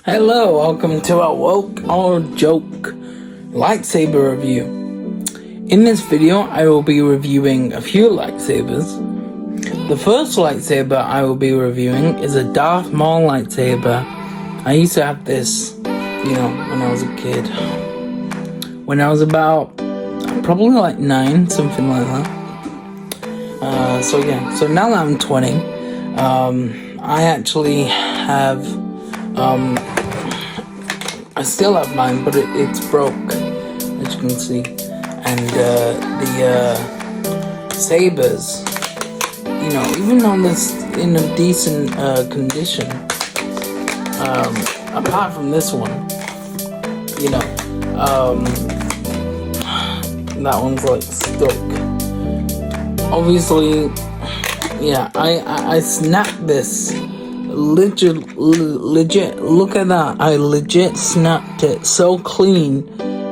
Hello, welcome to a woke or joke lightsaber review. In this video, I will be reviewing a few lightsabers. The first lightsaber I will be reviewing is a Darth Maul lightsaber. I used to have this, when I was a kid. When I was about, probably like 9, something like that. So now that I'm 20, I actually have, I still have mine, but it's broke, as you can see. And the sabers, even though this in a decent condition, apart from this one, that one's like stuck. Obviously, yeah, I snapped this. Legit, look at that. I legit snapped it so clean,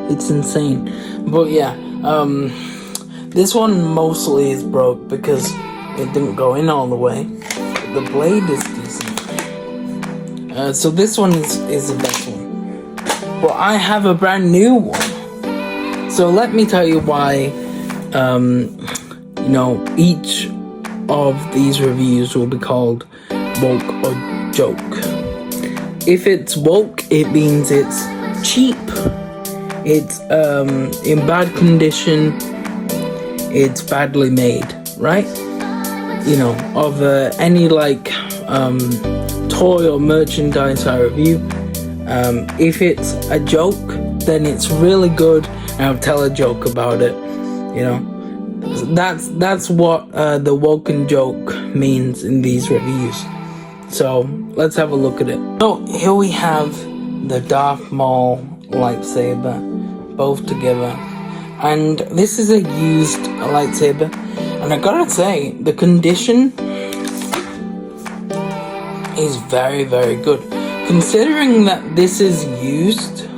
it's insane. But yeah, this one mostly is broke because it didn't go in all the way. The blade is decent. So this one is the best one. But I have a brand new one. So let me tell you why, each of these reviews will be called woke or joke. If it's woke, it means it's cheap, it's in bad condition, it's badly made, right? Of any toy or merchandise I review, if it's a joke, then it's really good and I'll tell a joke about it. That's what the woke and joke means in these reviews. So let's have a look at it. So here we have the Darth Maul lightsaber, both together, and this is a used lightsaber, and I gotta say the condition is very, very good. Considering that this is used,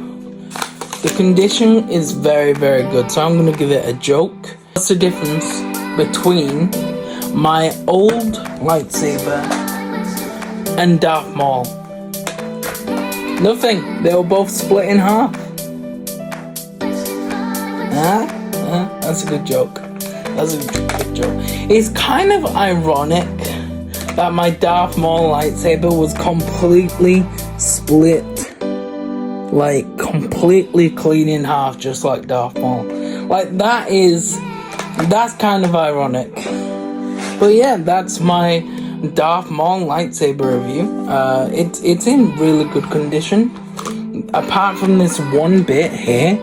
the condition is very, very good. So I'm gonna give it a joke. What's the difference between my old lightsaber and Darth Maul? Nothing. They were both split in half. That's a good joke. That's a good joke. It's kind of ironic that my Darth Maul lightsaber was completely split, like completely clean in half, just like Darth Maul. Like that's kind of ironic. But yeah, that's my Darth Maul lightsaber review. It's in really good condition, apart from this one bit here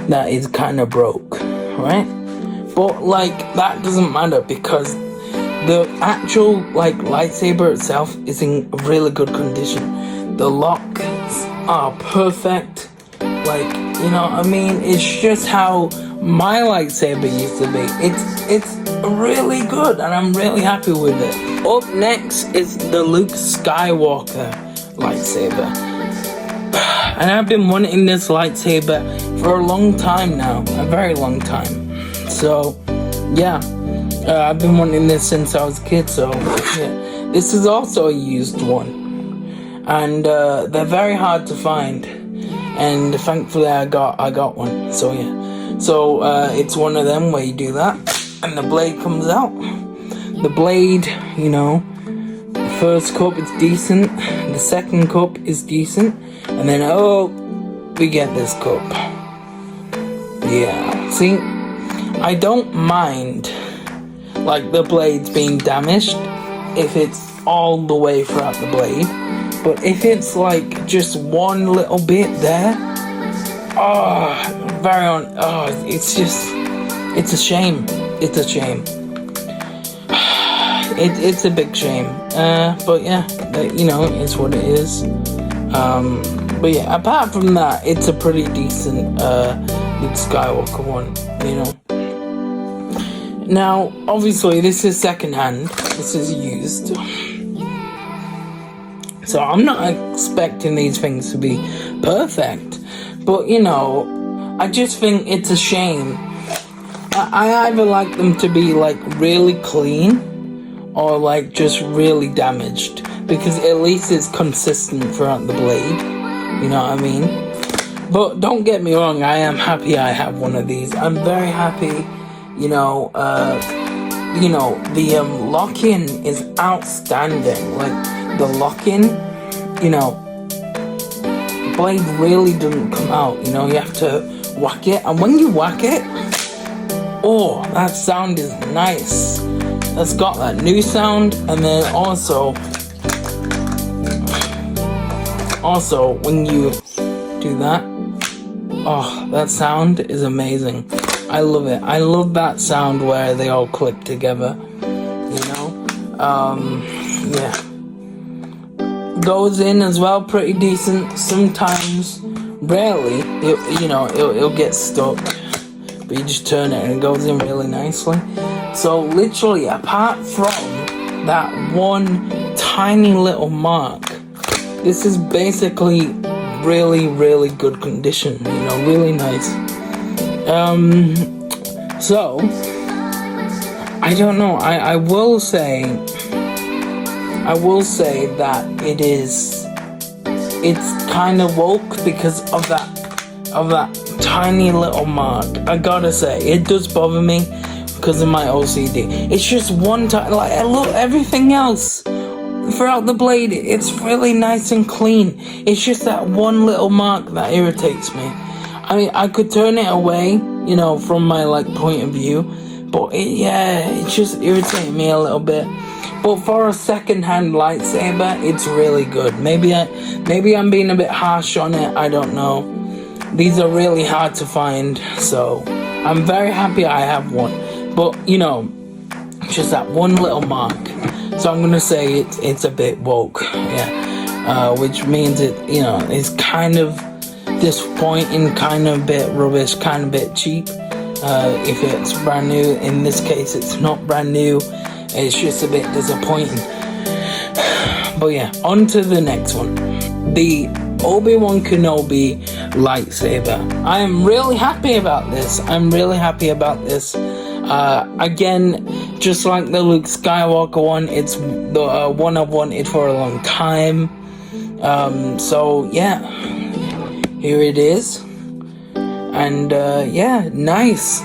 that is kind of broke, right? But that doesn't matter because the actual lightsaber itself is in really good condition. The locks are perfect. It's just how my lightsaber used to be. It's really good and I'm really happy with it. Up next is the Luke Skywalker lightsaber. And I've been wanting this lightsaber for a long time now. A very long time. So, yeah. I've been wanting this since I was a kid, so yeah. This is also a used one. And they're very hard to find. And thankfully I got one. So yeah. So it's one of them where you do that and the blade comes out. The blade, the first cup is decent, the second cup is decent, and then we get this cup. Yeah, see, I don't mind the blades being damaged if it's all the way throughout the blade, but if it's just one little bit there, it's a shame. It's a shame. It's a big shame. But yeah, it's what it is. But yeah, apart from that, it's a pretty decent Luke Skywalker one, Now, obviously, this is secondhand. This is used. So I'm not expecting these things to be perfect. But, I just think it's a shame. I either like them to be really clean or just really damaged, because at least it's consistent throughout the blade. You know what I mean? But don't get me wrong, I am happy I have one of these. I'm very happy, the lock-in is outstanding. Like, the lock-in, blade really doesn't come out, you have to whack it, and when you whack it, oh, that sound is nice. It's got that new sound, and then also when you do that, oh, that sound is amazing. I love it. I love that sound where they all click together, yeah. Goes in as well, pretty decent. Sometimes, rarely, it'll get stuck, but you just turn it and it goes in really nicely. So literally, apart from that one tiny little mark, this is basically really, really good condition, really nice. So, I don't know, I will say that it's kind of woke because of that tiny little mark. I gotta say, it does bother me because of my OCD. It's just one time, like, I love everything else throughout the blade. It's really nice and clean. It's just that one little mark that irritates me. I mean, I could turn it away, from my, point of view, but it just irritated me a little bit. But for a second-hand lightsaber, it's really good. Maybe I'm being a bit harsh on it, I don't know. These are really hard to find, so I'm very happy I have one. But, just that one little mark. So I'm gonna say it's a bit woke, which means it's kind of disappointing, kind of a bit rubbish, kind of a bit cheap. If it's brand new, in this case it's not brand new, it's just a bit disappointing. But yeah, on to the next one. The Obi-Wan Kenobi lightsaber. I am really happy about this. Again, just like the Luke Skywalker one, it's the one I've wanted for a long time. So yeah, here it is. And nice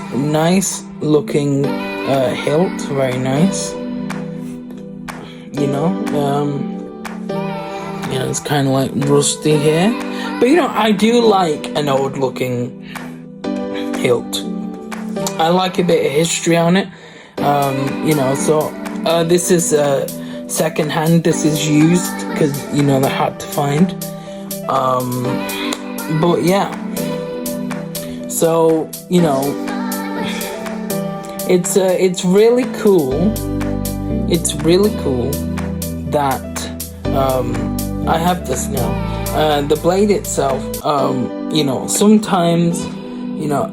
looking hilt, very nice. It's kind of like rusty here, but I do like an old looking hilt. I like a bit of history on it, so this is second hand. This is used because they're hard to find, but yeah, so it's really cool. It's really cool that I have this now. The blade itself, sometimes,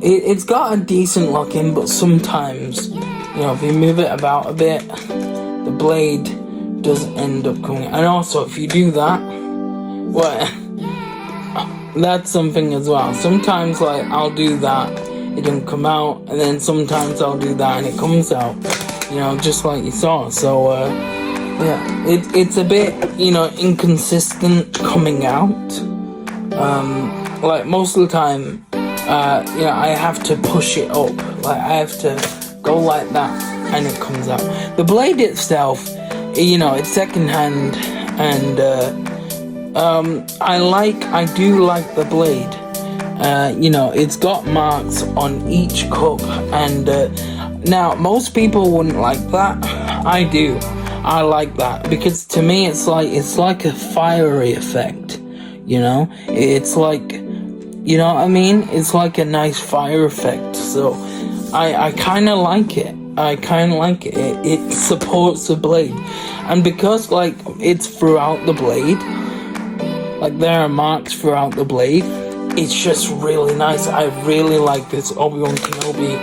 it's got a decent lock-in, but sometimes, if you move it about a bit, the blade does end up coming. And also, if you do that, well, that's something as well. Sometimes, I'll do that, it doesn't come out, and then sometimes I'll do that and it comes out, just like you saw. So, it's a bit, inconsistent coming out. Most of the time, I have to push it up. I have to go like that, and it comes out. The blade itself, it's secondhand, and I do like the blade. It's got marks on each cup, and now most people wouldn't like that. I do. I like that because to me it's like a fiery effect. It's like, what I mean? It's like a nice fire effect. So I kind of like it. It supports the blade, and because it's throughout the blade, there are marks throughout the blade. It's just really nice. I really like this Obi-Wan Kenobi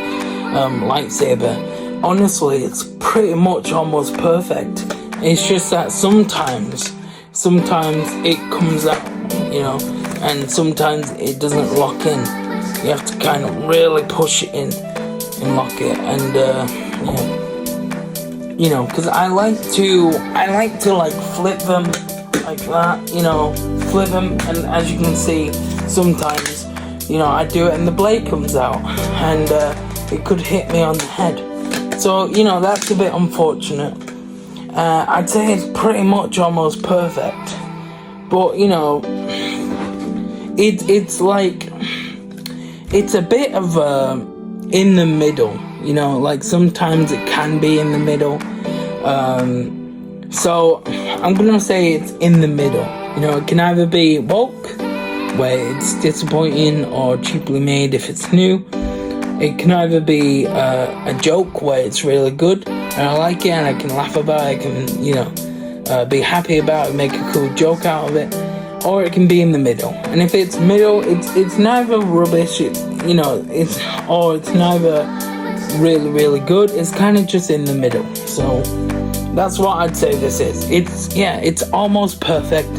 lightsaber. Honestly, it's pretty much almost perfect. It's just that sometimes it comes out, and sometimes it doesn't lock in. You have to kind of really push it in and lock it, and because I like to flip them like that, you know, flip them, and as you can see, sometimes, you know, I do it and the blade comes out, and it could hit me on the head. So, you know, that's a bit unfortunate. I'd say it's pretty much almost perfect, but, you know, it's like, it's a bit of in the middle, you know, like sometimes it can be in the middle. So I'm gonna say it's in the middle. You know, it can either be woke, where it's disappointing, or cheaply made if it's new. It can either be a joke, where it's really good and I like it and I can laugh about it, I can, you know, be happy about it, make a cool joke out of it. Or it can be in the middle. And if it's middle, it's neither rubbish, you know, it's neither really good. It's kind of just in the middle. So that's what I'd say this is. It's almost perfect,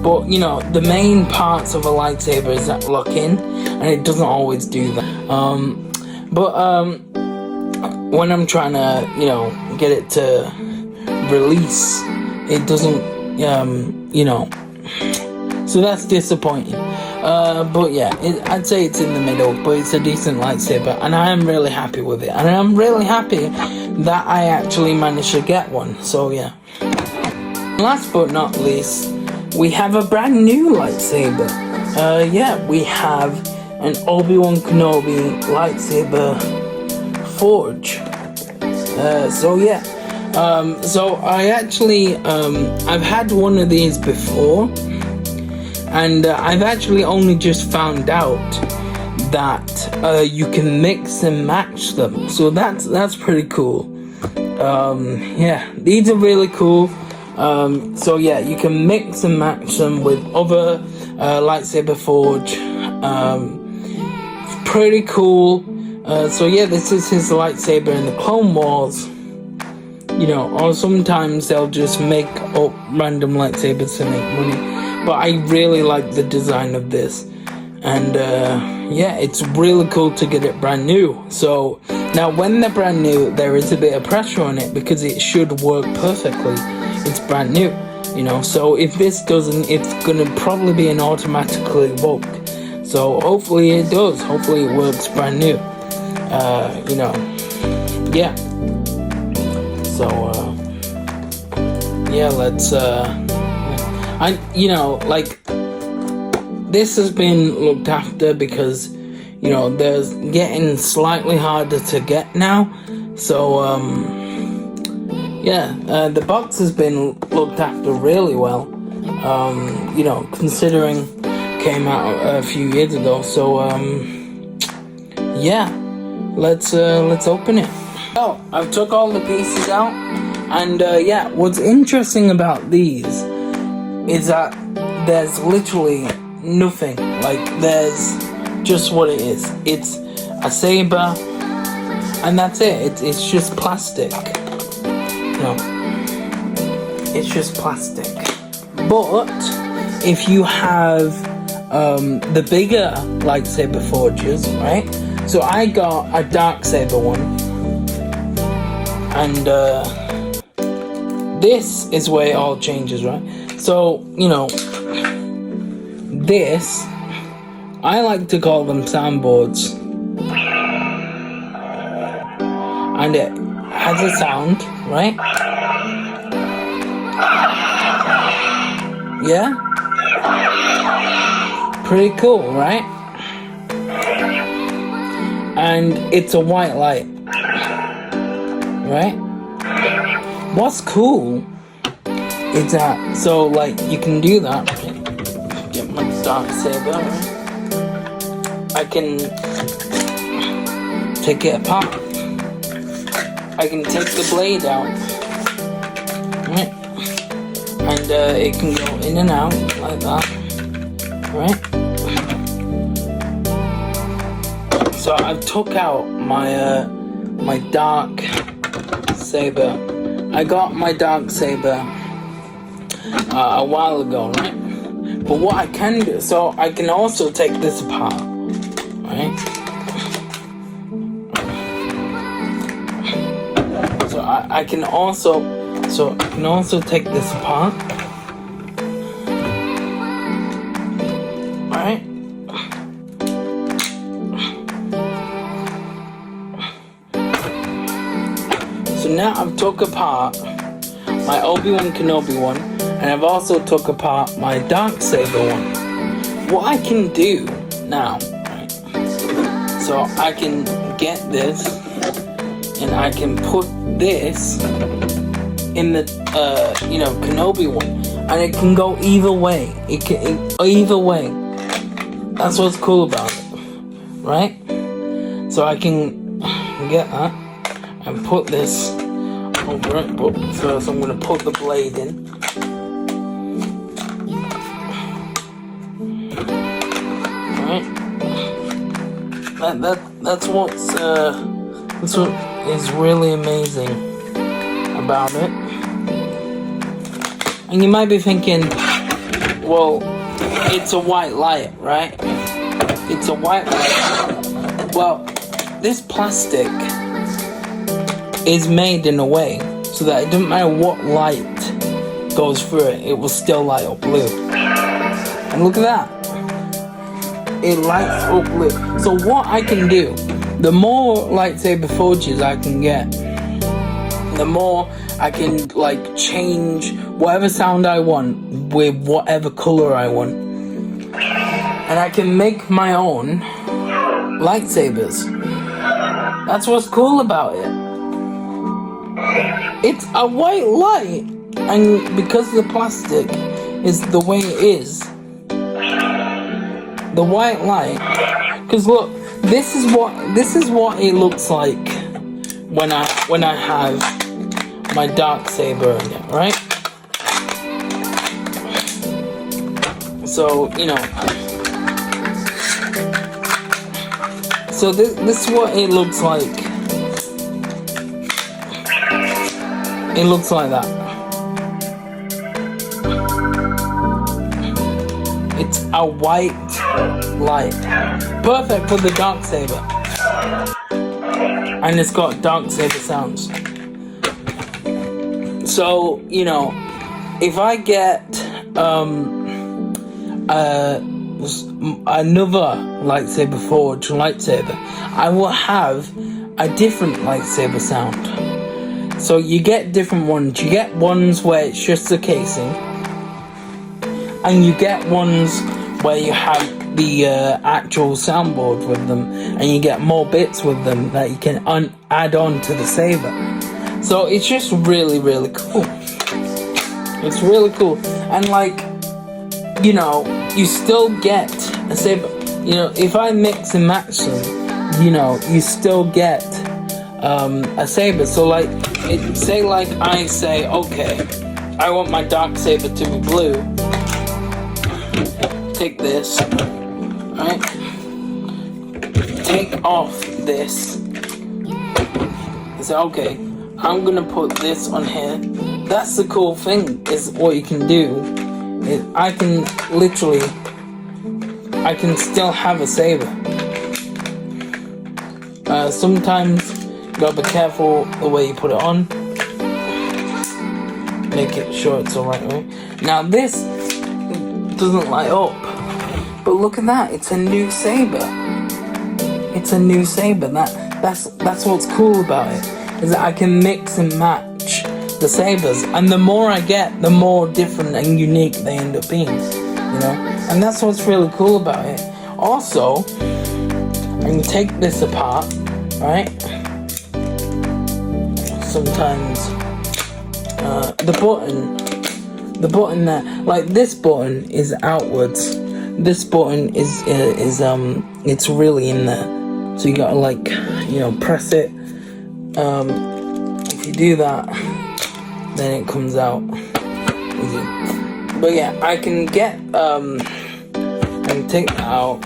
but you know, the main parts of a lightsaber is that lock in, and it doesn't always do that. When I'm trying to, you know, get it to release, it doesn't, you know, so that's disappointing. But yeah, I'd say it's in the middle, but it's a decent lightsaber, and I am really happy with it. And I'm really happy that I actually managed to get one, so yeah. Last but not least, we have a brand new lightsaber. Yeah, we have an Obi-Wan Kenobi lightsaber forge. So yeah. So I actually, I've had one of these before, and I've actually only just found out that you can mix and match them. So that's pretty cool. Yeah, these are really cool. So yeah, you can mix and match them with other lightsaber forge. It's pretty cool. So yeah, this is his lightsaber in the Clone Wars. You know, or sometimes they'll just make up random lightsabers to make money. But I really like the design of this, and yeah, it's really cool to get it brand new. So now when they're brand new, there is a bit of pressure on it because it should work perfectly. It's brand new, you know, so if this doesn't, it's gonna probably be an automatically woke. So hopefully it does, hopefully it works brand new. You know, yeah. So yeah, let's you know, like, this has been looked after because, you know, there's getting slightly harder to get now. So, yeah, the box has been looked after really well. You know, considering came out a few years ago. So, yeah, let's open it. Oh, I've took all the pieces out, and yeah, what's interesting about these is that there's literally nothing. Like, there's just what it is. It's a saber, and that's it. It's just plastic. No, it's just plastic. But if you have the bigger lightsaber forges, right? So I got a dark saber one, and this is where it all changes, right? So, you know, this, I like to call them soundboards. And it has a sound, right? Yeah? Pretty cool, right? And it's a white light, right? What's cool is that, so like, you can do that. Get my dark saber, right? I can take it apart. I can take the blade out, right? And it can go in and out like that, right? So I've took out my my dark saber. I got my dark saber a while ago, right? But what I can do, so I can also take this apart, right? So I can also take this apart, Alright. So now I've took apart my Obi-Wan Kenobi one, and I've also took apart my Darksaber one. What I can do now, right, so I can get this, and I can put this in the, Kenobi one, and it can go either way. Either way. That's what's cool about it, right? So I can get that and put this over it, but first I'm going to put the blade in. Right? That's what is really amazing about it. And you might be thinking, well, it's a white light, right? It's a white light. Well, this plastic is made in a way so that it doesn't matter what light goes through it, it will still light up blue. And look at that. It lights up blue. So what I can do, the more lightsaber forges I can get, the more I can like change whatever sound I want with whatever color I want. And I can make my own lightsabers. That's what's cool about it. It's a white light, and because the plastic is the way it is, the white light, because look, this is what it looks like when I have my Darksaber in it, right? So, so this is what it looks like. It looks like that. It's a white light. Perfect for the Darksaber. And it's got Darksaber sounds. So, if I get another lightsaber forged lightsaber, I will have a different lightsaber sound. So you get different ones. You get ones where it's just the casing, and you get ones where you have the actual soundboard with them, and you get more bits with them that you can add on to the saber. So it's just really, really cool. It's really cool. And you still get a saber. If I mix and match them, you still get a saber. So I say, okay, I want my Darksaber to be blue. Take this, right? Take off this. I say, okay, I'm gonna put this on here. That's the cool thing, is what you can do. I can still have a saber. Sometimes you gotta be careful the way you put it on. Make it sure it's the right way. Now this doesn't light up, but look at that, it's a new saber. It's a new saber. That's what's cool about it, is that I can mix and match the sabers, and the more I get, the more different and unique they end up being, and that's what's really cool about it. Also, I can take this apart, right? Sometimes the button there, like this button is outwards. This button is it's really in there. So you gotta press it. If you do that, then it comes out easy. But yeah, I can get I can take that out.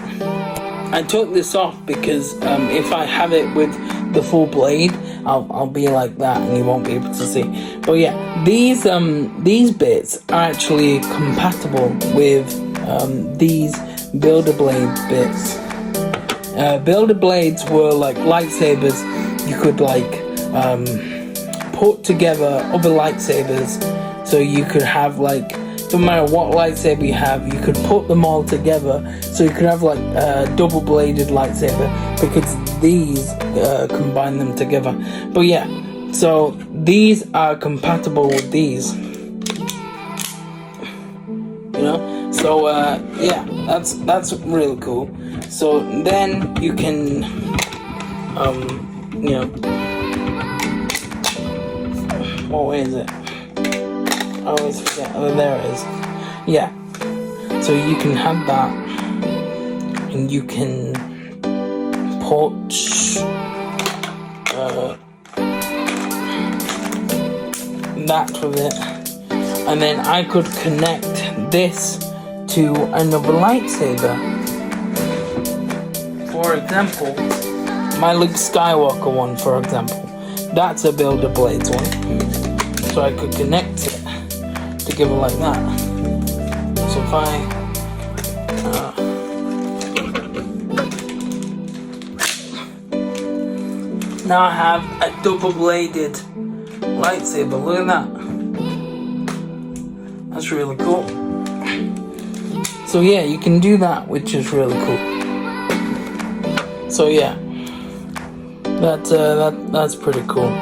I took this off because if I have it with the full blade, I'll be like that and you won't be able to see. But yeah, these bits are actually compatible with these Builder Blade bits. Builder Blades were like lightsabers you could put together other lightsabers, so you could have no matter what lightsaber you have, you could put them all together, so you could have like a double-bladed lightsaber, because these combine them together. But yeah, so these are compatible with these, you know. So yeah, that's really cool. So then you can you know, what is it? I always forget. Oh, there it is. Yeah. So you can have that, and you can put that with it, and then I could connect this to another lightsaber. For example, my Luke Skywalker one, for example, that's a Builder Blades one, so I could connect it together like that. So if I now I have a double-bladed lightsaber. Look at that. That's really cool. So yeah, you can do that, which is really cool. So yeah, that's pretty cool.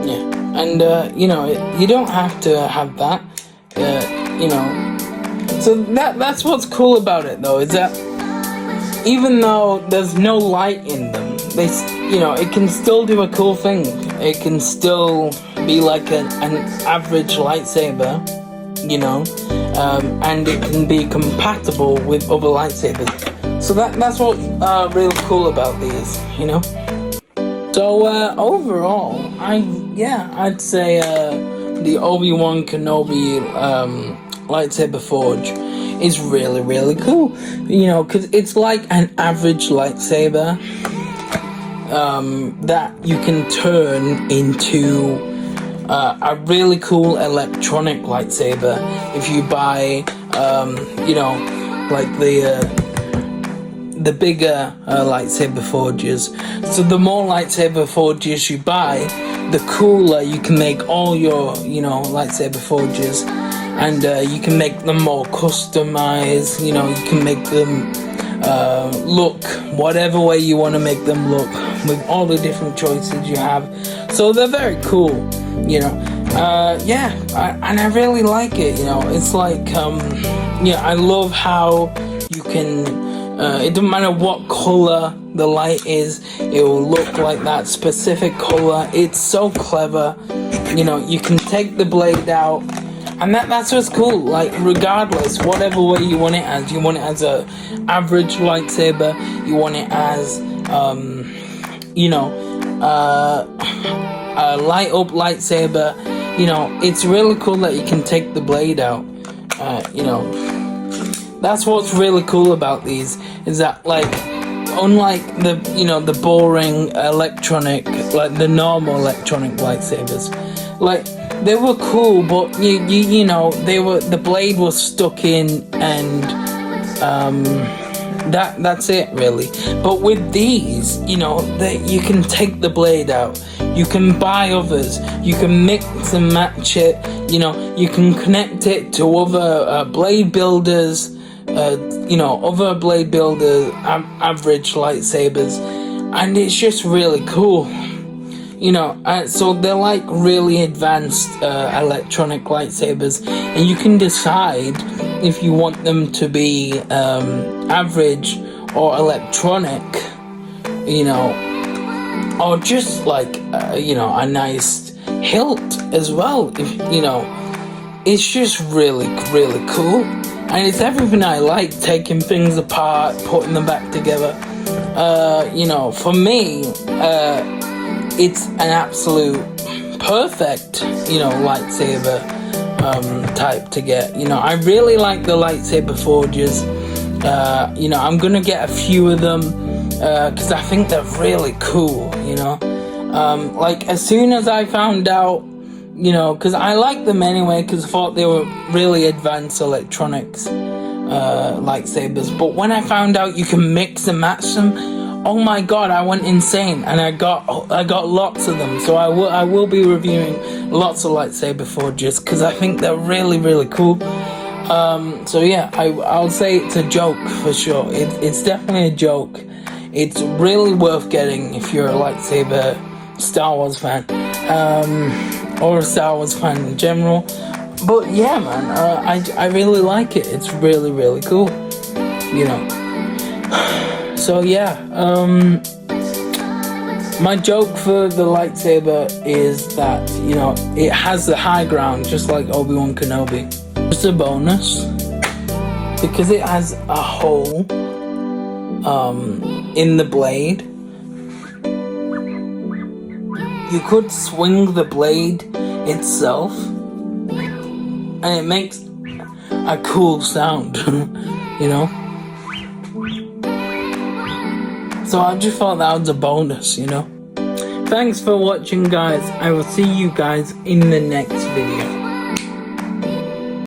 Yeah, and you know, you don't have to have that. You know, so that's what's cool about it, though, is that even though there's no light in them, they, you know, it can still do a cool thing. It can still be like an average lightsaber, you know, and it can be compatible with other lightsabers. So that's what really cool about these, you know. So overall, I'd say the Obi-Wan Kenobi lightsaber forge is really, really cool, you know, because it's like an average lightsaber that you can turn into a really cool electronic lightsaber if you buy, you know, like the bigger lightsaber forges. So the more lightsaber forges you buy, the cooler you can make all your, you know, lightsaber forges, and you can make them more customized. You know, you can make them look whatever way you want to make them look, with all the different choices you have. So they're very cool, you know. Yeah, and I really like it, you know. It's like, yeah, I love how you can, it doesn't matter what color the light is, it will look like that specific color. It's so clever, you know. You can take the blade out, and that's what's cool. Like, regardless, whatever way you want it as, you want it as a average lightsaber, you want it as, you know, a light up lightsaber, you know. It's really cool that you can take the blade out, you know. That's what's really cool about these, is that, like, unlike the, you know, the boring electronic, like the normal electronic lightsabers, like, they were cool, but you know, the blade was stuck in, and that's it, really. But with these, you know, you can take the blade out, you can buy others, you can mix and match it, you know, you can connect it to other blade builders, you know, other blade builders, average lightsabers, and it's just really cool, you know. So they're like really advanced electronic lightsabers, and you can decide if you want them to be average or electronic, you know, or just like you know, a nice hilt as well. If you know, it's just really, really cool. And it's everything I like, taking things apart, putting them back together. You know, for me, it's an absolute perfect, you know, lightsaber type to get. You know, I really like the lightsaber forges. You know, I'm gonna get a few of them because I think they're really cool, you know. Like, as soon as I found out, you know, because I like them anyway, because I thought they were really advanced electronics lightsabers. But when I found out you can mix and match them, oh my god, I went insane, and I got lots of them. So I will be reviewing lots of lightsaber forges because I think they're really, really cool. So yeah, I'll say it's a joke for sure. It's definitely a joke. It's really worth getting if you're a lightsaber Star Wars fan, or a Star Wars fan in general. But yeah, man, I really like it. It's really, really cool, you know. So yeah, my joke for the lightsaber is that, you know, it has the high ground, just like Obi-Wan Kenobi. Just a bonus, because it has a hole in the blade. You could swing the blade itself, and it makes a cool sound, you know? So I just thought that was a bonus, you know? Thanks for watching, guys. I will see you guys in the next video.